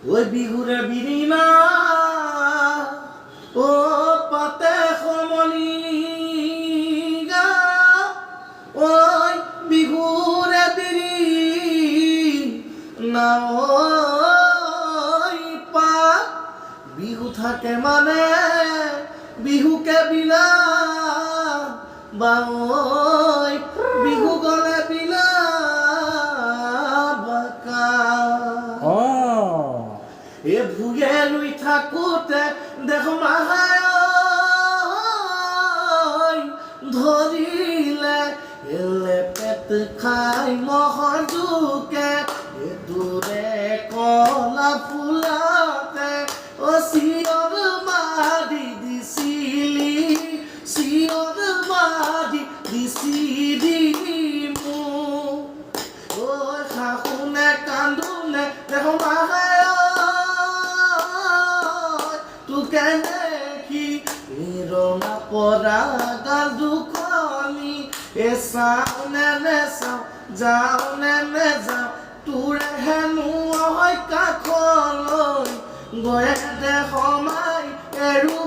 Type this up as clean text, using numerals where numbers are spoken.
ঐ বিহুৰে বিৰিণা ও পাতে সমনি গা ঐ বিহুৰে বিৰিণা বিহু থাকে মানে বিহুকে বিলা বাই বিহু গলে বিলা বাকা এ ভুগে রুই থাকোতে দেখো মাহায় ধরিলে এলে পেট খাই মহৰ জুকে এ দূৰে কলা ফুলাতে ও চিঞৰ মাৰি দিছিলি চিঞৰ মাৰি দিছিলি মোক ঐ শাহুনে কান্দোনে দেখো মাহায় তোকে দেখি ৰঙা পৰা গাল দুখনি এ চাও নে নেচাও যাও নে নেযাও তোৰে হেনো হয় কাষলৈ গয়ে দে সমাই এৰু